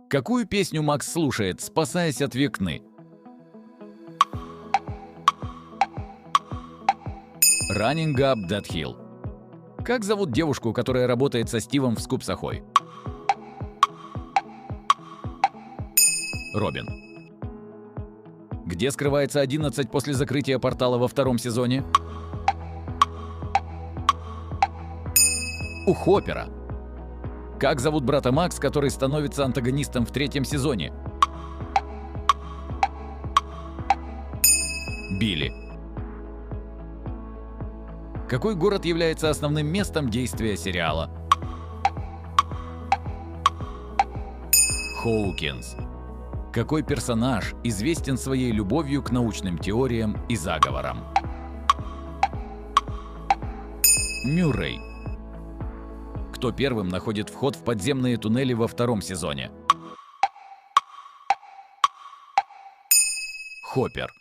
Какую песню Макс слушает, спасаясь от Векны? Running Up That Hill. Как зовут девушку, которая работает со Стивом в Скупс Ахой? Робин. Где скрывается 11 после закрытия портала во втором сезоне? У Хоппера. Как зовут брата Макс, который становится антагонистом в третьем сезоне? Билли. Какой город является основным местом действия сериала? Хоукинс. Какой персонаж известен своей любовью к научным теориям и заговорам? Мюррей. Кто первым находит вход в подземные туннели во втором сезоне? Хоппер.